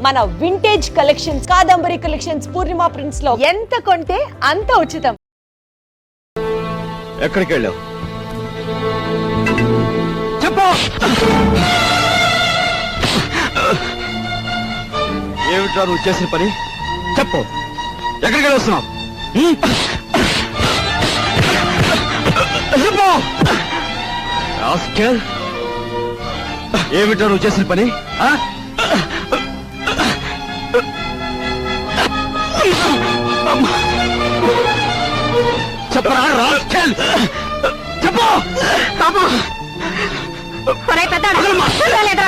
మన vintage collections Kadambari collections పూర్ణిమ prints లో ఎంత కొంటే అంత ఉచితం. ఎక్కడికి వెళ్ళావు చెప్పు. ఏమిట్రా నువ్వు చేసిన పని చెప్పు. ఎక్కడికి వెళ్ళి వస్తున్నావు చెప్పు. ఏమిట్రా నువ్వు చేసిన పని? చెప్పరా రాస్కెల్ చెప్పు.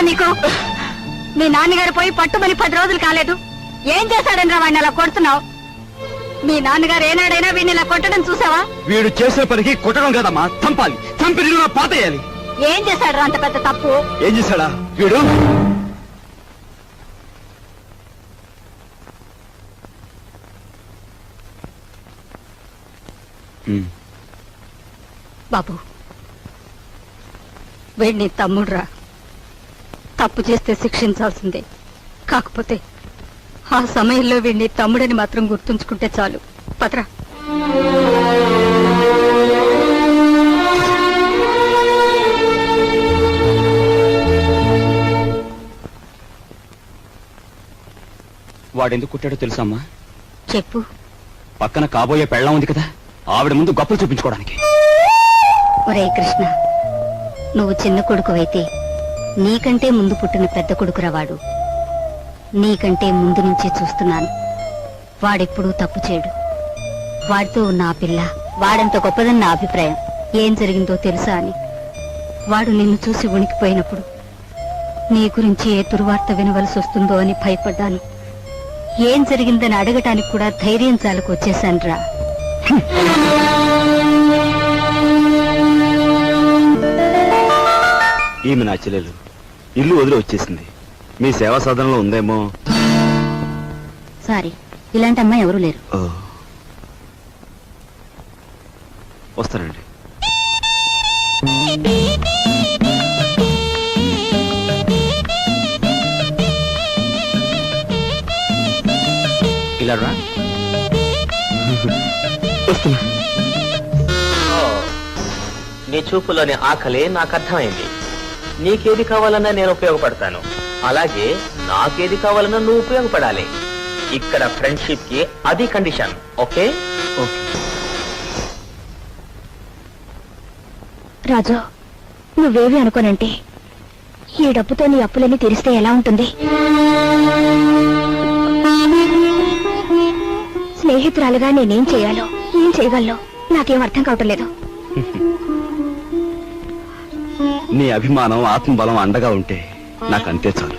నీకు మీ నాన్నగారు పోయి పట్టుమని 10 రోజులు కాలేదు. ఏం చేశాడని రా వాడిని అలా కొడుతున్నావు? మీ నాన్నగారు ఏనాడైనా వీడిని ఇలా కొట్టడం చూసావా? వీడు చేసే పనికి కొట్టడం కదమ్మా, చంపాలి. చంపి పాతేయాలి. ఏం చేశాడు రా అంత పెద్ద తప్పు? ఏం చేశాడా వీడు? బాబు వీడిని తమ్ముడురా. తప్పు చేస్తే శిక్షించాల్సిందే. కాకపోతే ఆ సమయంలో వీడిని తమ్ముడని మాత్రం గుర్తుంచుకుంటే చాలు. పత్రా వాడెందుకు కుట్టాడో తెలుసమ్మా? చెప్పు. పక్కన కాబోయే పెళ్ళం ఉంది కదా, ఆవిడ ముందు గొప్పలు చూపించుకోవడానికి. ఒరే కృష్ణ, నువ్వు చిన్న కొడుకువైతే నీకంటే ముందు పుట్టిన పెద్ద కొడుకురా వాడు. నీకంటే ముందు నుంచే చూస్తున్నాను. వాడెప్పుడూ తప్పు చేయడు. వాడితో ఉన్న ఆ పిల్ల వాడంత గొప్పదని నా అభిప్రాయం. ఏం జరిగిందో తెలుసా అని వాడు నిన్ను చూసి ఉనికిపోయినప్పుడు నీ గురించి ఏ దుర్వార్త వినవలసి వస్తుందో అని భయపడ్డాను. ఏం జరిగిందని అడగటానికి కూడా ధైర్యం చాలకు వచ్చేశానురా. ఈమె నా చెల్లెలు ఇల్లు వదిలి వచ్చేసింది. మీ సేవా సాధనలో ఉందేమో. సారీ, ఇలాంటి అమ్మాయి ఎవరూ లేరు. వస్తానండి. ఇలా రా. వస్తున్నా. నీ చూపులోని ఆకలి నాకు అర్థమైంది. నీకేది కావాలన్నా నేను ఉపయోగపడతాను, అలాగే నాకేది కావాలన్నా నువ్వు ఉపయోగపడాలి. ఇక్కడ ఫ్రెండ్షిప్ కి అది కండిషన్. ఓకే? రాజు, నువ్వేవి అనుకోనంటే ఈ డబ్బుతో నీ అప్పులన్నీ తీరిస్తే ఎలా ఉంటుంది? స్నేహితురాలుగా నేనేం చేయాలో ఏం చేయగలను నాకేం అర్థం కావటం లేదు. నీ అభిమానం ఆత్మబలం అండగా ఉంటే నాకు అంతే చాలు.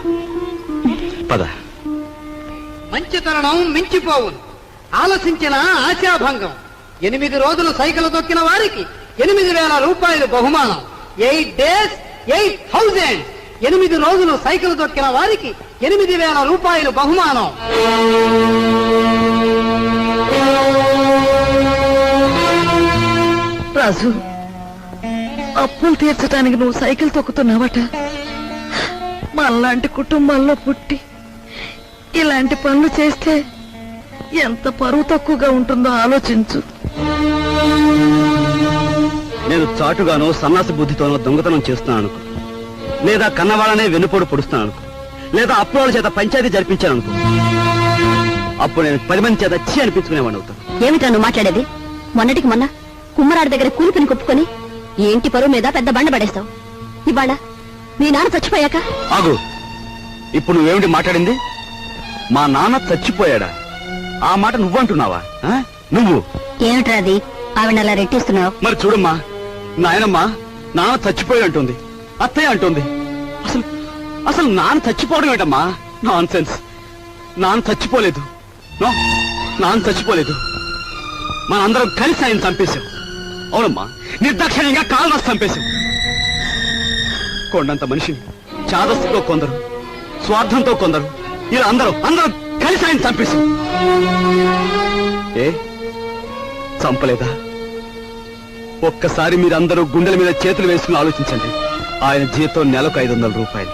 పద. మంచి తరుణం మించిపోవును, ఆలోచించిన ఆశాభంగం. 8 రోజులు సైకిల్ తొక్కిన వారికి 8,000 రూపాయలు బహుమానం. 8 days 8,000. 8 రోజులు సైకిల్ తొక్కిన వారికి 8,000 రూపాయలు బహుమానం. రాజు, అప్పులు తీర్చడానికి నువ్వు సైకిల్ తొక్కుతున్నావట. మనలాంటి కుటుంబాల్లో పుట్టి ఇలాంటి పనులు చేస్తే ఎంత పరువు తక్కువగా ఉంటుందో ఆలోచించు. నేను చాటుగానో సన్నాసి బుద్ధితోనో దొంగతనం చేస్తున్నాను అనుకో, లేదా కన్నవాళ్ళనే వెన్నుపోటు పొడుస్తున్నాను అనుకో, లేదా అప్పుల చేత పంచాయతీ జరిపించాను అనుకో, అప్పుడు నేను 10 మంది చేత చీ అనిపించుకునేవాడిని అవుతాను. ఏమిటా నువ్వు మాట్లాడేది? మొన్నటికి మొన్న కుమ్మరాడి దగ్గర కూలిపిని కొప్పుకొని ఏంటి పరువు మీద పెద్ద బండ పడేస్తావు. ఇవాళ మీ నాన్న చచ్చిపోయాక ఆగు. ఇప్పుడు నువ్వేమిటి మాట్లాడింది? మా నాన్న చచ్చిపోయాడా? ఆ మాట నువ్వంటున్నావా? నువ్వు ఏమిట్రా అది? ఆవిడ అలా రెట్టిస్తున్నావు. మరి చూడమ్మా, నాయనమ్మా నాన్న చచ్చిపోయాడు అంటుంది, అత్తయ్య అంటుంది. అసలు అసలు నాన్న చచ్చిపోవడం ఏంటమ్మా? Non sense. నాన్న చచ్చిపోలేదు. నాన్న చచ్చిపోలేదు. మనందరం కలిసి ఆయన చంపేశాం. అవునమ్మా, నిర్దాక్షిణ్యంగా కాలు రాసి చంపేశాం. కొండంత మనిషిని చాదస్తుతో కొందరు, స్వార్థంతో కొందరు, ఇలా అందరూ కలిసి ఆయన చంపేశాం. ఏ చంపలేదా? ఒక్కసారి మీరందరూ గుండెల మీద చేతులు వేసుకుని ఆలోచించండి. ఆయన జీతం నెలకు 500 రూపాయలు.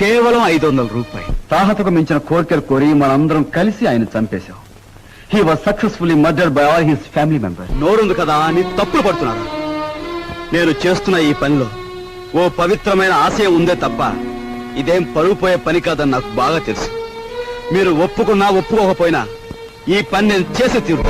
కేవలం 500 రూపాయలు. తాహతకు మించిన కోరికలు కోరి మనందరం కలిసి ఆయన చంపేశాం. He was successfully murdered by all his family members. నోరుంది కదా అని తప్పులు పడుతున్నారు. నేను చేస్తున్న ఈ పనిలో ఓ పవిత్రమైన ఆశయం ఉందే తప్ప ఇదేం పరుగు పోయే పని కాదని నాకు బాగా తెలుసు. మీరు ఒప్పుకున్నా ఒప్పుకోకపోయినా ఈ పని నేను చేసే తీరు.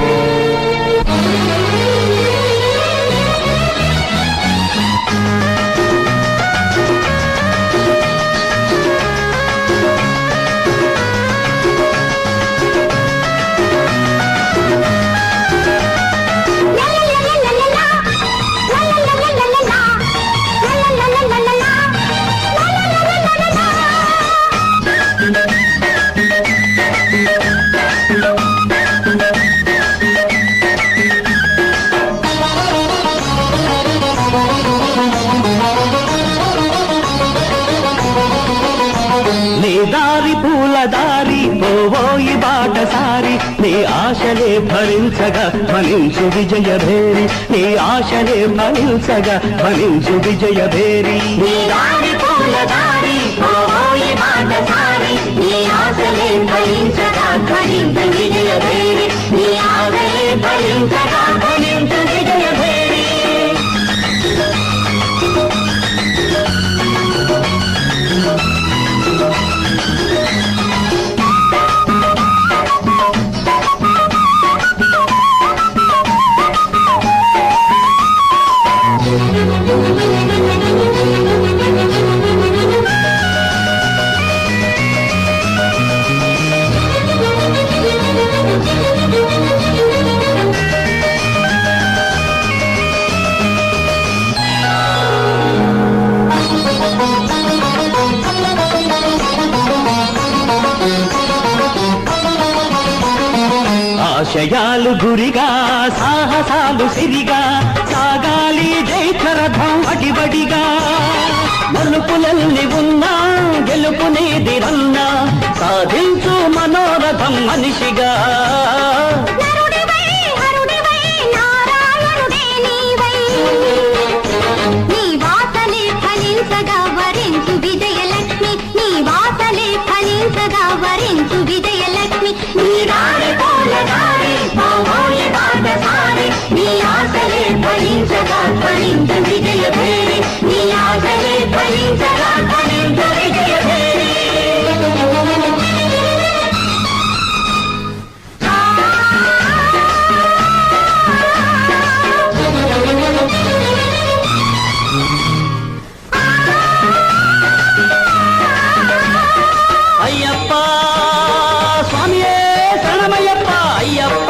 నీ దారి పూల దారి పోవోయి బాటసారి నీ ఆశలే భరించగా ఫలించు విజయభేరి నీ ఆశలే ఫలించగా ఫలించు విజయభేరి నీ దారి పూల దారి పోవోయి బాటసారి నీ ఆశలే ఫలించగా ఫలించు విజయభేరి నీ ఆశలే ఫలించగా ఫలించు విజయభేరి. ఆశయాలు గురిగా సాహసాలు సిరిగా సాగాలి జైత్రరథం అడిబడిగా మలుపులల్ని ఉన్నా గెలుపునేది రన్నా సాధించు మనోరథం మనిషిగా నీ వాసలే ఫలించగా వరించు విజయలక్ష్మి నీ వాసలే ఫలించగా వరించు విజయలక్ష్మి నీ దారి పూల దారి పోవోయి బాటసారి నీ ఆశలే ఫలించగా ఫలించు విజయభేరి నీ ఆశలే ఫలించగా ఫలించు విజయభేరి. అయ్యప్ప స్వామియే శరణమయ్యప్ప అయ్యప్ప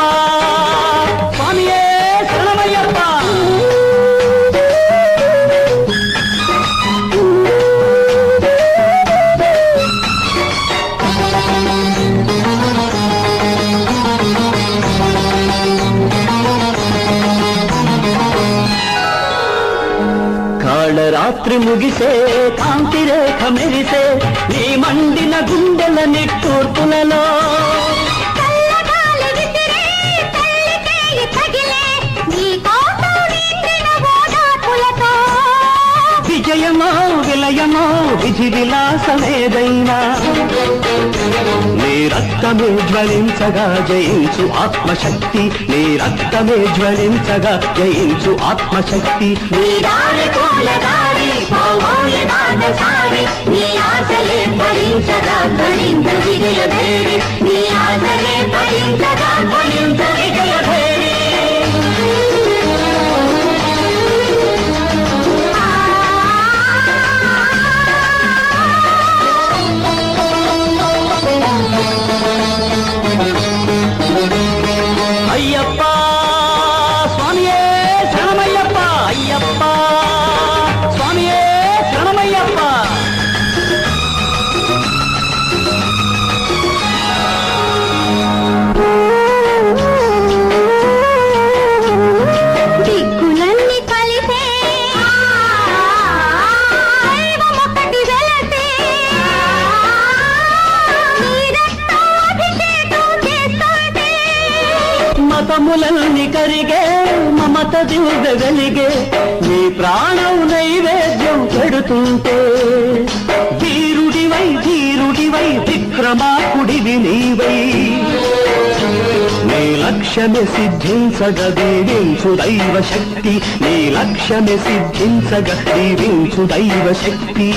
స్వామియే శరణమయ్యప్ప. కాళరాత్రి ముగిసే కాంతి రేఖ మెరిసే నీ మండిన గుండెల నిట్టూర్పులలో విజయమో విలయమో విధి విలాసమేదైనా నీ రక్తమే జ్వలించగా జయించు ఆత్మశక్తి నీ రక్తమే జ్వలించగా జయించు ఆత్మశక్తి నీ దారి పూల దారి పోవోయి బాటసారి నీ ఆశలే ఫలించగా ఫలించు విజయభేరి నీ ఆశలే ఫలించగా ఫలించు విజయభేరి. అయ్యప్ప స్వామియే శరణమయ్యప్ప అయ్యప్ప స్వామియే శరణమయ్యప్ప. పాపములన్నీ కరిగే మమత దివ్య వెలిగే నీ ప్రాణం నైవేద్యం పెడుతుంటే ధీరుడివై విక్రమాకుడివి నీవై నీ లక్ష్యమే సిద్ధించగ దీవించు దైవ శక్తి నీ లక్ష్యమే సిద్ధించగ దీవించు దైవ శక్తి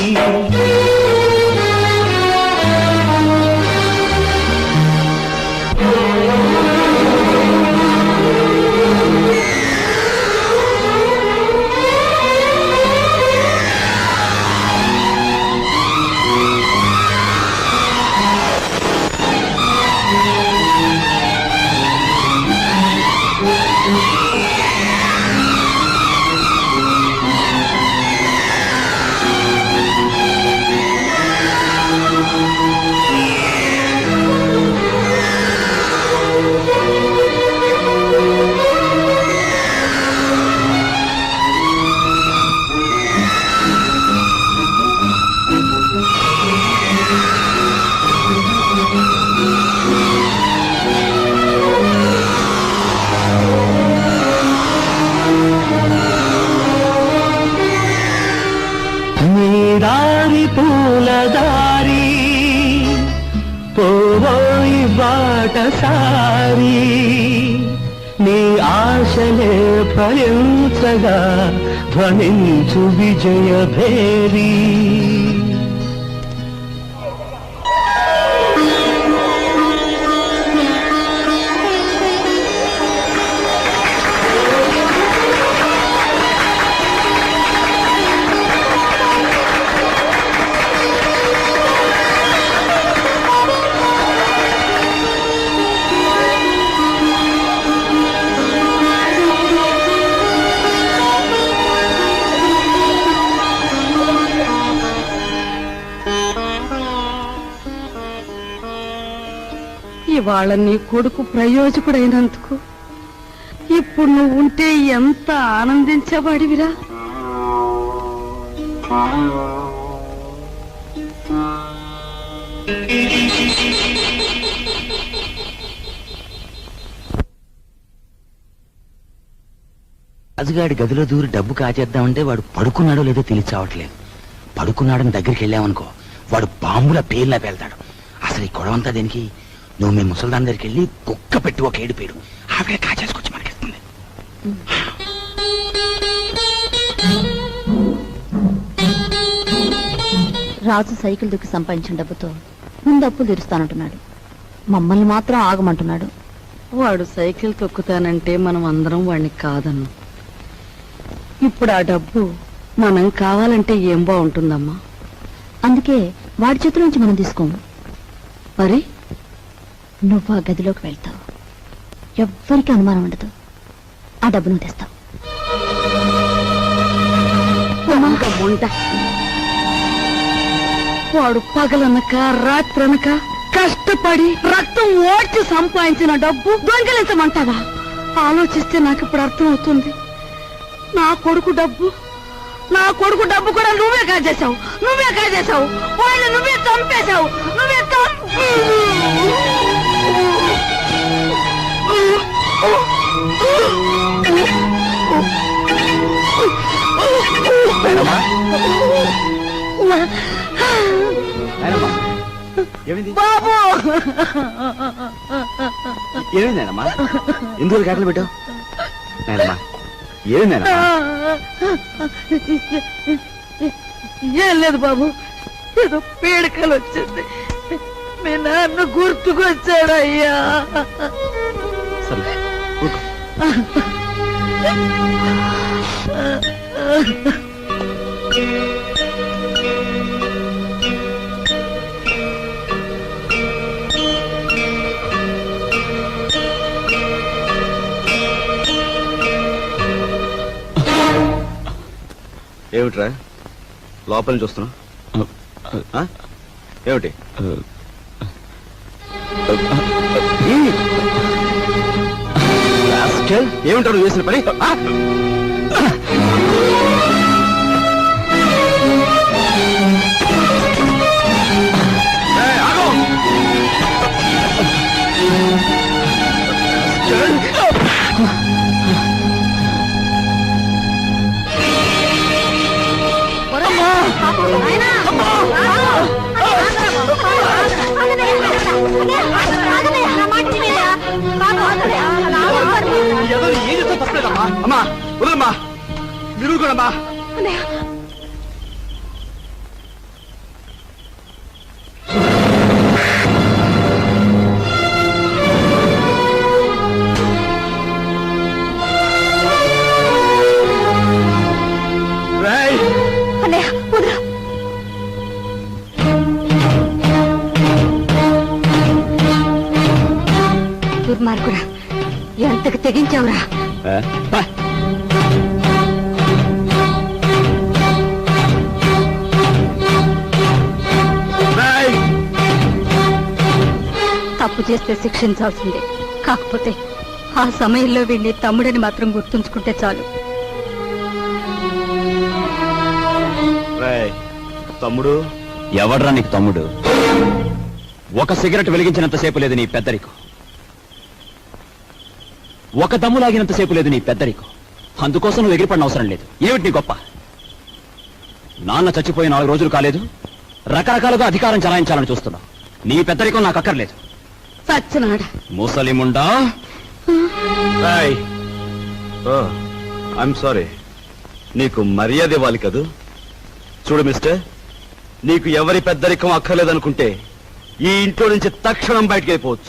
దారి పూలదారి పోవోయి బాటసారి నీ ఆశలే ఫలించగా ధ్వనించు విజయ భేరీ ఇవాళ నీ కొడుకు ప్రయోజకుడైనందుకు ఇప్పుడు నువ్వు ఉంటే ఎంత ఆనందించబడివిరా. రాజుగాడి గదిలో దూరి డబ్బు కాజేద్దామంటే వాడు పడుకున్నాడో లేదో తెలియచావట్లేదు. పడుకున్నాడని దగ్గరికి వెళ్ళామనుకో వాడు బాంబుల పేర్లా పేల్తాడు. అసలు ఈ గొడవంతా దేనికి? నువ్వు మీ ముసల్దాన్ దగ్గరికి వెళ్ళి కుక్క పెట్టి ఒక ఏడు పేరు ఆవిడే కాచేసుకొచ్చి మనకిస్తుంది. రాజు సైకిల్ దుక్కి సంపాదించిన డబ్బుతో ముందు అప్పులు తీరుస్తానంటున్నాడు. మమ్మల్ని మాత్రం ఆగమంటున్నాడు. వాడు సైకిల్ తొక్కుతానంటే మనం అందరం వాడిని కాదన్ను. ఇప్పుడు ఆ డబ్బు మనం కావాలంటే ఏం బాగుంటుందమ్మా? అందుకే వాడి చేతుల నుంచి మనం తీసుకోము. మరి నువ్వు ఆ గదిలోకి వెళ్తావు, ఎవ్వరికి అనుమానం ఉండదు. ఆ డబ్బు నువ్వు తెస్తావు. ఉంట వాడు పగలనక రాత్రనక కష్టపడి రక్తం ఓడ్చి సంపాదించిన డబ్బు దొంగలించమంటావా? ఆలోచిస్తే నాకు ఇప్పుడు అర్థం అవుతుంది. నా కొడుకు డబ్బు కూడా నువ్వే కాజేశావు. వాళ్ళు నువ్వే చంపేశావు. బాబు ఏమైందమ్మా? ఎందుకు కేకలు పెట్టావు? నాయనమ్మా ఏమైందమ్మా? ఏం లేదు బాబు, ఏదో పీడకలు వచ్చింది. మీ నాన్న గుర్తుకొచ్చాడయ్యా. సరే ఊరుకో. ఏమిట్రా లోపల చూస్తున్నా? ఏమిటి ఏమిటారు చేసిన పని? ఆగు! అమ్మా వదలమ్మా మీరు కూడా అమ్మా. అన్నయ్య రేయ్, అన్నయ్య వదరా. దుర్మార్గుడా ఎంతకు తెగించావురా ఏ, పా. రేయ్, తప్పు చేస్తే శిక్షించాల్సిందే కాకపోతే ఆ సమయంలో వీడిని తమ్ముడని మాత్రం గుర్తుంచుకుంటే చాలు రేయ్, తమ్ముడు ఎవడ్రా నీకు తమ్ముడు? ఒక సిగరెట్ వెలిగించినంతసేపు లేదు నీ పెద్దరికం, ఒక దమ్ము లాగినంతసేపు లేదు నీ పెద్దరికం. అందుకోసం నువ్వు ఎగిరిపడిన అవసరం లేదు. ఏమిటి నీ గొప్ప? నాన్న చచ్చిపోయి 4 రోజులు కాలేదు, రకరకాలుగా అధికారం చలాయించాలని చూస్తున్నావు. నీ పెద్దరికం నాకు అక్కర్లేదు. సచ్చినాడా ముసలిముండా. ఐఎమ్ సారీ, నీకు మర్యాద ఇవ్వాలి కదూ. చూడు మిస్టర్, నీకు ఎవరి పెద్దరికం అక్కర్లేదనుకుంటే ఈ ఇంట్లో నుంచి తక్షణం బయటకు వెళ్ళిపోవచ్చు.